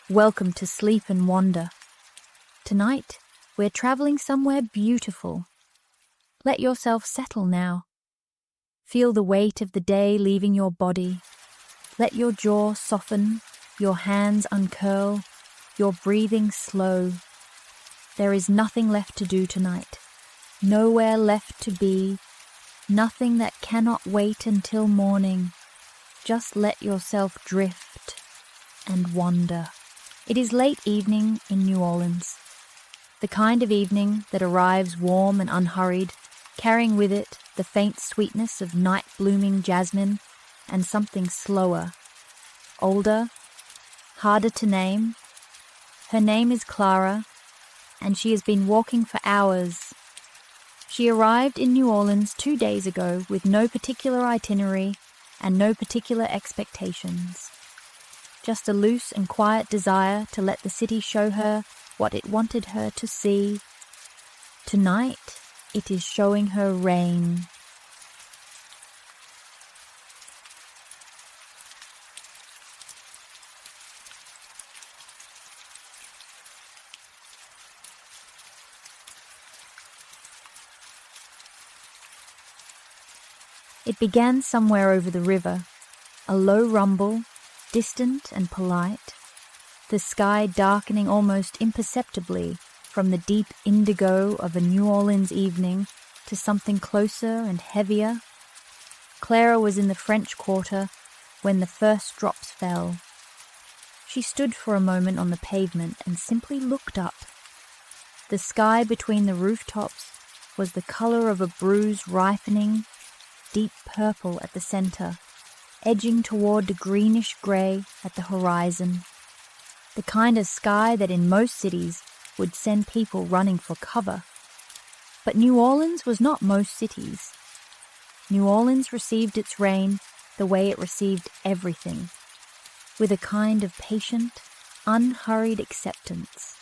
Welcome to Sleep and Wander. Tonight, we're traveling somewhere beautiful. Let yourself settle now. Feel the weight of the day leaving your body. Let your jaw soften, your hands uncurl, your breathing slow. There is nothing left to do tonight, nowhere left to be, nothing that cannot wait until morning. Just let yourself drift and wander. It is late evening in New Orleans, the kind of evening that arrives warm and unhurried, carrying with it the faint sweetness of night-blooming jasmine and something slower, older, harder to name. Her name is Clara, and she has been walking for hours. She arrived in New Orleans 2 days ago with no particular itinerary and no particular expectations. Just a loose and quiet desire to let the city show her what it wanted her to see. Tonight, it is showing her rain. It began somewhere over the river, a low rumble, distant and polite, the sky darkening almost imperceptibly from the deep indigo of a New Orleans evening to something closer and heavier. Clara was in the French Quarter when the first drops fell. She stood for a moment on the pavement and simply looked up. The sky between the rooftops was the color of a bruise ripening, deep purple at the center, edging toward the greenish-gray at the horizon. The kind of sky that in most cities would send people running for cover. But New Orleans was not most cities. New Orleans received its rain the way it received everything, with a kind of patient, unhurried acceptance,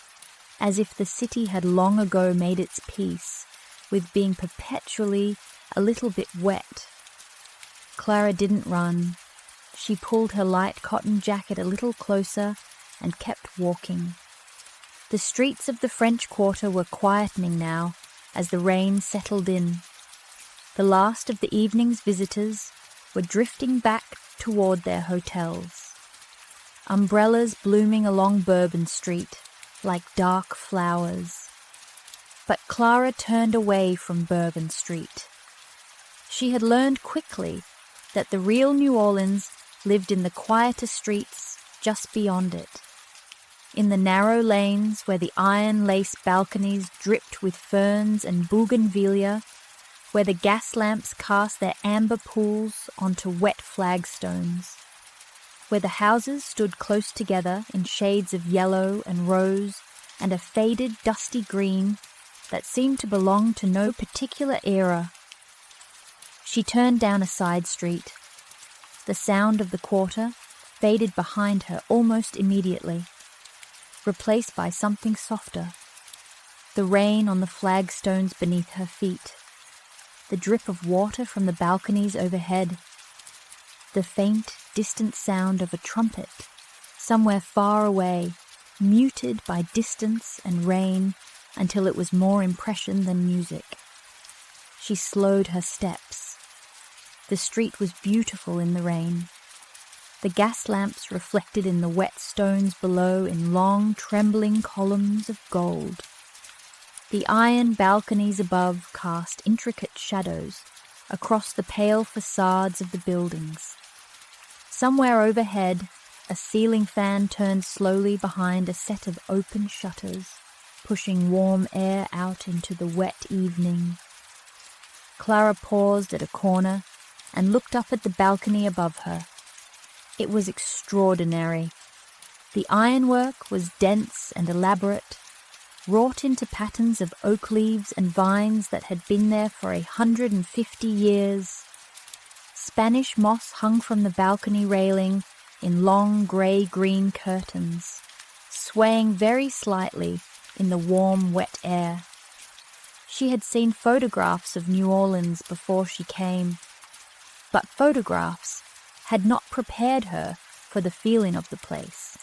as if the city had long ago made its peace with being perpetually a little bit wet. Clara didn't run. She pulled her light cotton jacket a little closer and kept walking. The streets of the French Quarter were quietening now as the rain settled in. The last of the evening's visitors were drifting back toward their hotels. Umbrellas blooming along Bourbon Street like dark flowers. But Clara turned away from Bourbon Street. She had learned quickly that the real New Orleans lived in the quieter streets just beyond it, in the narrow lanes where the iron lace balconies dripped with ferns and bougainvillea, where the gas lamps cast their amber pools onto wet flagstones, where the houses stood close together in shades of yellow and rose and a faded dusty green that seemed to belong to no particular era. She turned down a side street. The sound of the quarter faded behind her almost immediately, replaced by something softer. The rain on the flagstones beneath her feet, the drip of water from the balconies overhead, the faint, distant sound of a trumpet somewhere far away, muted by distance and rain until it was more impression than music. She slowed her steps. The street was beautiful in the rain. The gas lamps reflected in the wet stones below in long, trembling columns of gold. The iron balconies above cast intricate shadows across the pale facades of the buildings. Somewhere overhead, a ceiling fan turned slowly behind a set of open shutters, pushing warm air out into the wet evening. Clara paused at a corner and looked up at the balcony above her. It was extraordinary. The ironwork was dense and elaborate, wrought into patterns of oak leaves and vines that had been there for 150 years. Spanish moss hung from the balcony railing in long grey-green curtains, swaying very slightly in the warm, wet air. She had seen photographs of New Orleans before she came, but photographs had not prepared her for the feeling of the place.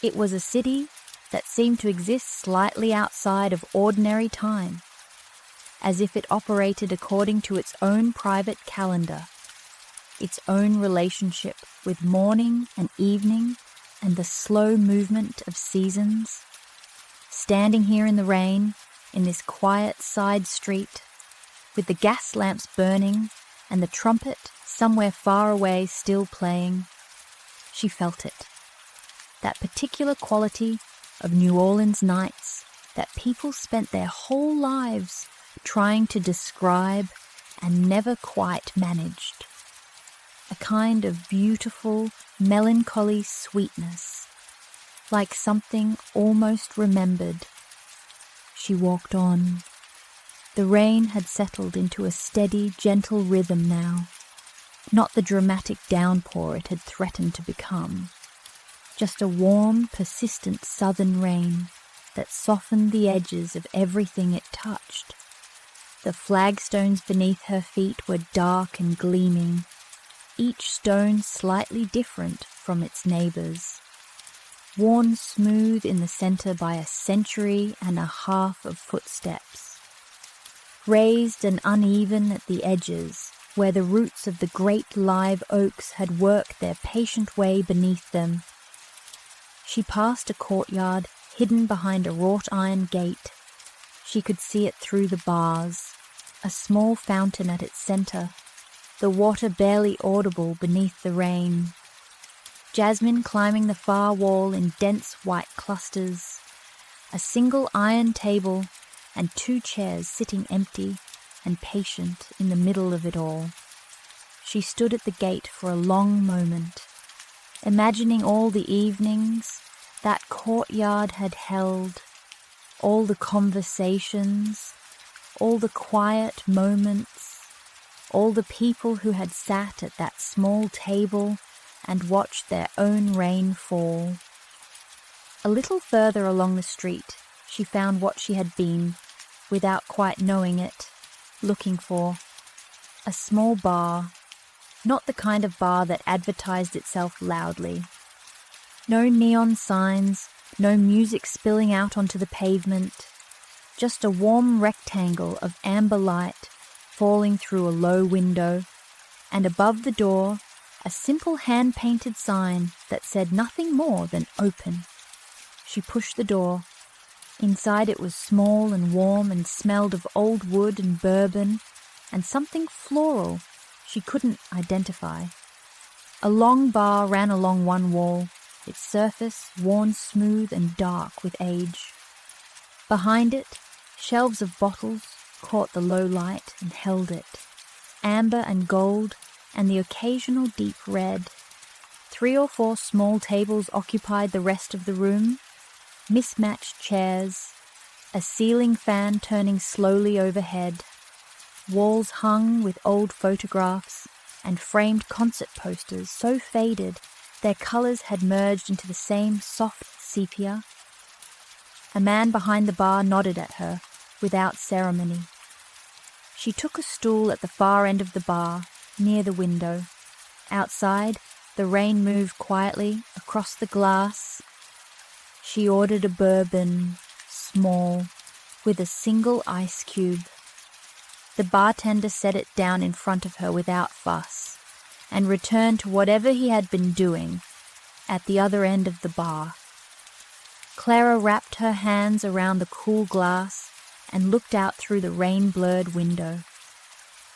It was a city that seemed to exist slightly outside of ordinary time, as if it operated according to its own private calendar, its own relationship with morning and evening and the slow movement of seasons. Standing here in the rain, in this quiet side street, with the gas lamps burning and the trumpet somewhere far away still playing, she felt it. That particular quality of New Orleans nights that people spent their whole lives trying to describe and never quite managed. A kind of beautiful, melancholy sweetness, like something almost remembered. She walked on. The rain had settled into a steady, gentle rhythm now, not the dramatic downpour it had threatened to become. Just a warm, persistent southern rain that softened the edges of everything it touched. The flagstones beneath her feet were dark and gleaming, each stone slightly different from its neighbours, worn smooth in the centre by a century and a half of footsteps, raised and uneven at the edges, where the roots of the great live oaks had worked their patient way beneath them. She passed a courtyard hidden behind a wrought iron gate. She could see it through the bars, a small fountain at its centre, the water barely audible beneath the rain. Jasmine climbing the far wall in dense white clusters, a single iron table and 2 chairs sitting empty and patient in the middle of it all. She stood at the gate for a long moment, imagining all the evenings that courtyard had held, all the conversations, all the quiet moments, all the people who had sat at that small table and watched their own rain fall. A little further along the street, she found what she had been, without quite knowing it, looking for. A small bar, not the kind of bar that advertised itself loudly. No neon signs, no music spilling out onto the pavement, just a warm rectangle of amber light falling through a low window, and above the door a simple hand-painted sign that said nothing more than open. She pushed the door. Inside it was small and warm and smelled of old wood and bourbon and something floral she couldn't identify. A long bar ran along one wall, its surface worn smooth and dark with age. Behind it, shelves of bottles caught the low light and held it, amber and gold and the occasional deep red. 3 or 4 small tables occupied the rest of the room, mismatched chairs, a ceiling fan turning slowly overhead, walls hung with old photographs and framed concert posters so faded their colours had merged into the same soft sepia. A man behind the bar nodded at her without ceremony. She took a stool at the far end of the bar, near the window. Outside, the rain moved quietly across the glass. She ordered a bourbon, small, with a single ice cube. The bartender set it down in front of her without fuss, and returned to whatever he had been doing at the other end of the bar. Clara wrapped her hands around the cool glass and looked out through the rain-blurred window.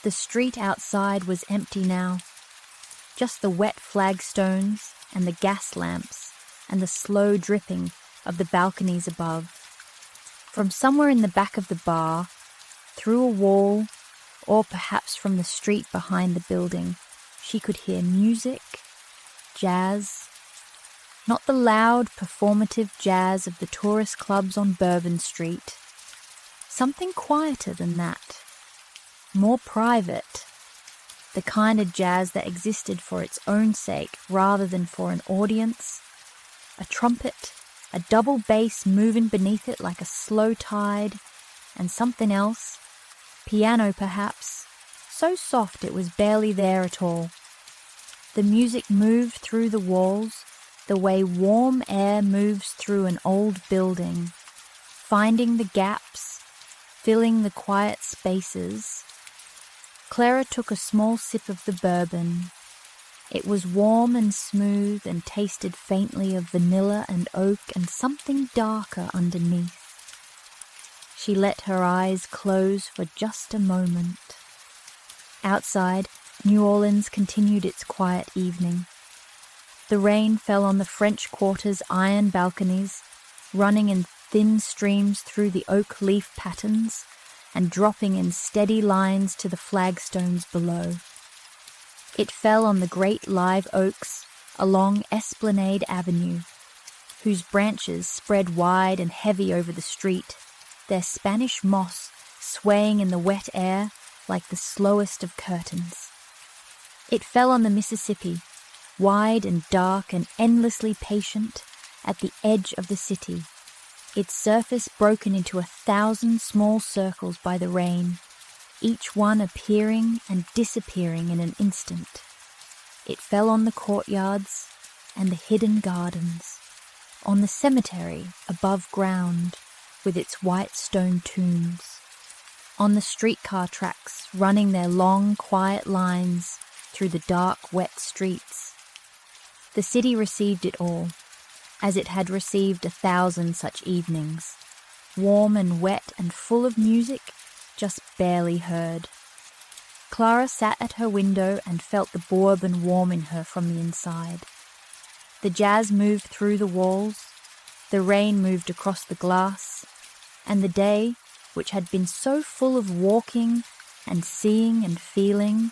The street outside was empty now, just the wet flagstones and the gas lamps and the slow dripping of the balconies above. From somewhere in the back of the bar, through a wall, or perhaps from the street behind the building, she could hear music, jazz, not the loud, performative jazz of the tourist clubs on Bourbon Street. Something quieter than that, more private, the kind of jazz that existed for its own sake rather than for an audience. A trumpet, a double bass moving beneath it like a slow tide, and something else, piano perhaps, so soft it was barely there at all. The music moved through the walls, the way warm air moves through an old building, finding the gaps, filling the quiet spaces. Clara took a small sip of the bourbon. It was warm and smooth and tasted faintly of vanilla and oak and something darker underneath. She let her eyes close for just a moment. Outside, New Orleans continued its quiet evening. The rain fell on the French Quarter's iron balconies, running in thin streams through the oak leaf patterns and dropping in steady lines to the flagstones below. It fell on the great live oaks along Esplanade Avenue, whose branches spread wide and heavy over the street, their Spanish moss swaying in the wet air like the slowest of curtains. It fell on the Mississippi, wide and dark and endlessly patient, at the edge of the city, its surface broken into 1,000 small circles by the rain, each one appearing and disappearing in an instant. It fell on the courtyards and the hidden gardens, on the cemetery above ground with its white stone tombs, on the streetcar tracks running their long, quiet lines through the dark, wet streets. The city received it all, as it had received 1,000 such evenings, warm and wet and full of music, just barely heard. Clara sat at her window and felt the bourbon warm in her from the inside. The jazz moved through the walls, the rain moved across the glass, and the day, which had been so full of walking and seeing and feeling,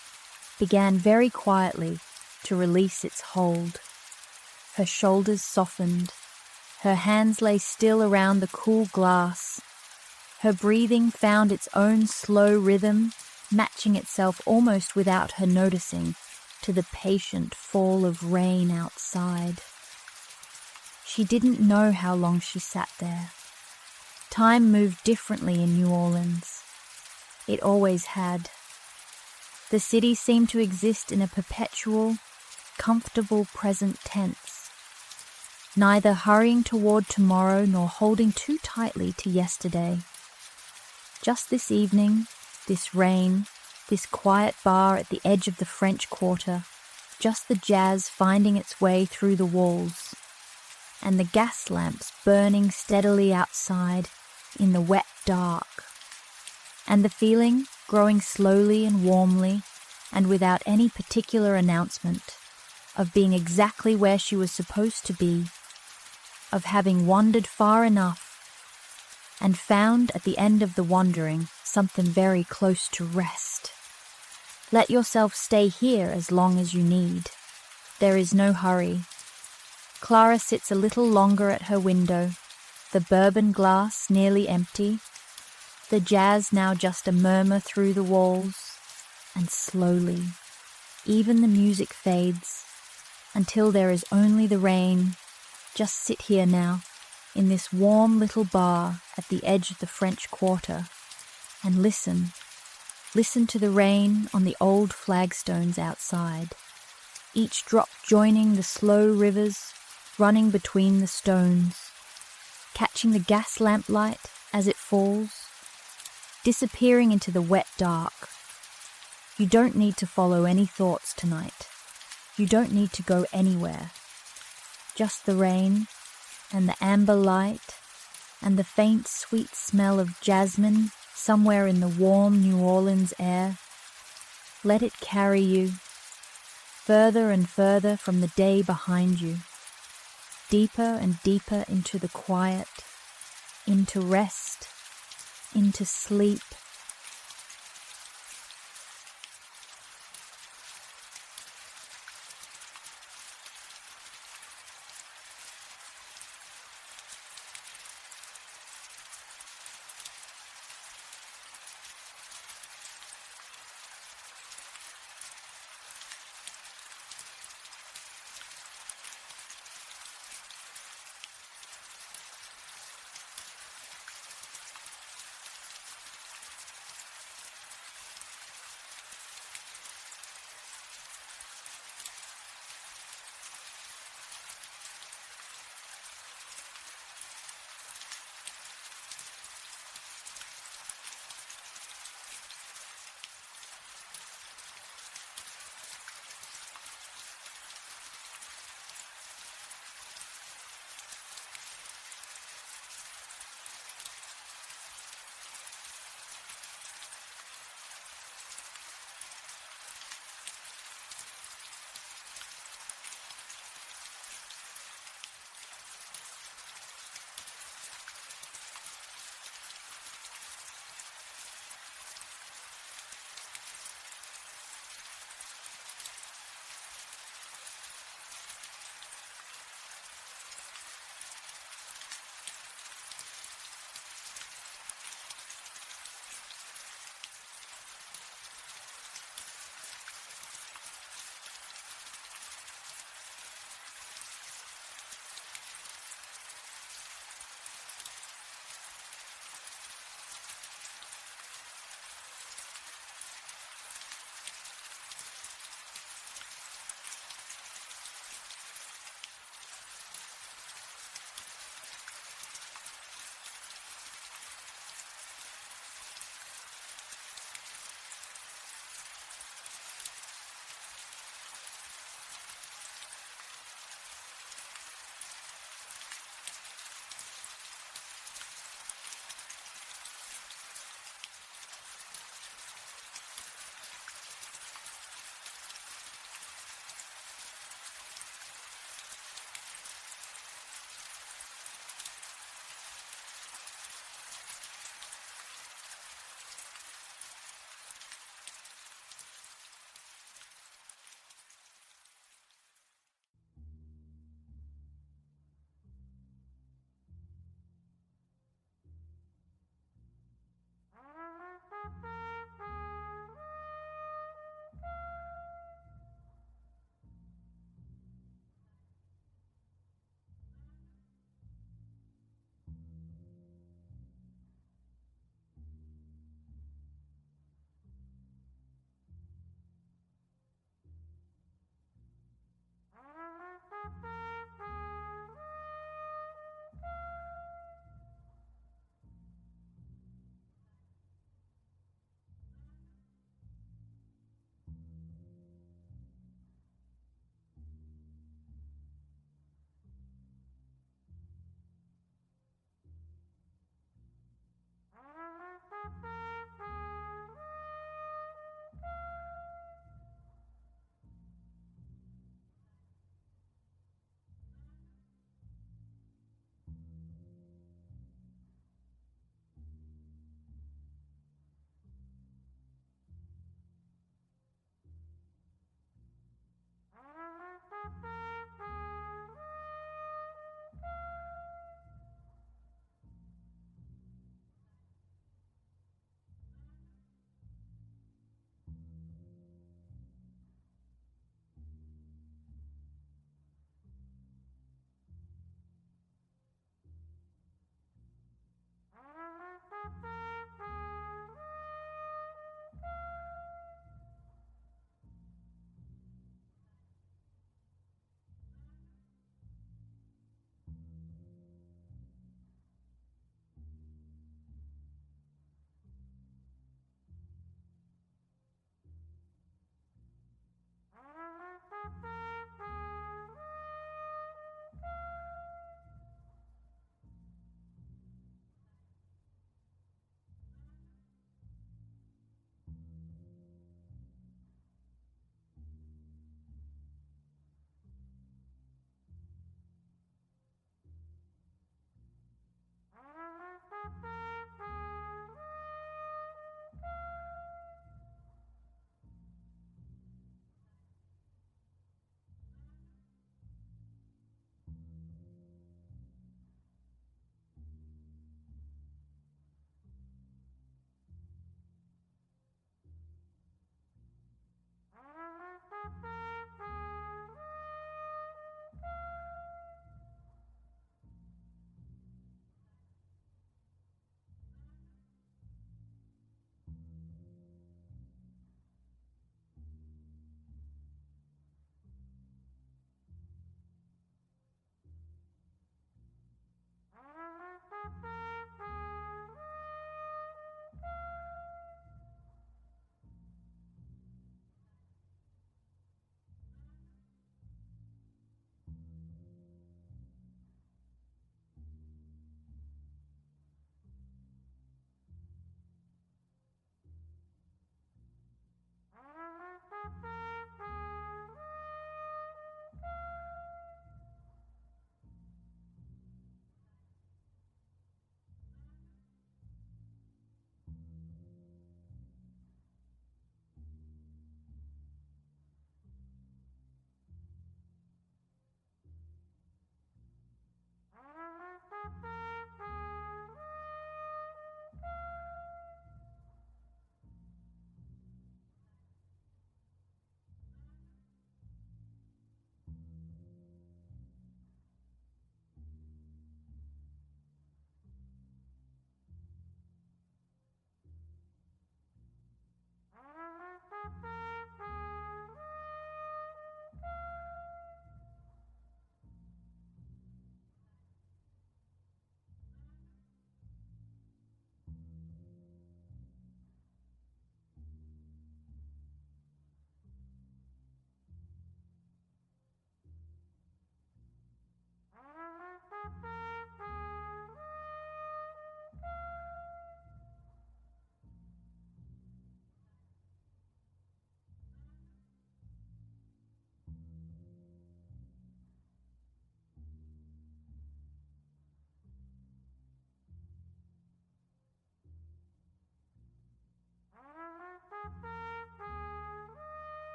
began very quietly to release its hold. Her shoulders softened, her hands lay still around the cool glass. Her breathing found its own slow rhythm, matching itself almost without her noticing to the patient fall of rain outside. She didn't know how long she sat there. Time moved differently in New Orleans. It always had. The city seemed to exist in a perpetual, comfortable present tense, neither hurrying toward tomorrow nor holding too tightly to yesterday. Just this evening, this rain, this quiet bar at the edge of the French Quarter, just the jazz finding its way through the walls, and the gas lamps burning steadily outside in the wet dark, and the feeling growing slowly and warmly and without any particular announcement of being exactly where she was supposed to be, of having wandered far enough and found at the end of the wandering something very close to rest. Let yourself stay here as long as you need. There is no hurry. Clara sits a little longer at her window, the bourbon glass nearly empty, the jazz now just a murmur through the walls, and slowly, even the music fades, until there is only the rain. Just sit here now, in this warm little bar at the edge of the French Quarter, and listen. Listen to the rain on the old flagstones outside, each drop joining the slow rivers running between the stones, catching the gas lamp light as it falls, disappearing into the wet dark. You don't need to follow any thoughts tonight. You don't need to go anywhere. Just the rain, and the amber light, and the faint sweet smell of jasmine somewhere in the warm New Orleans air. Let it carry you, further and further from the day behind you, deeper and deeper into the quiet, into rest, into sleep,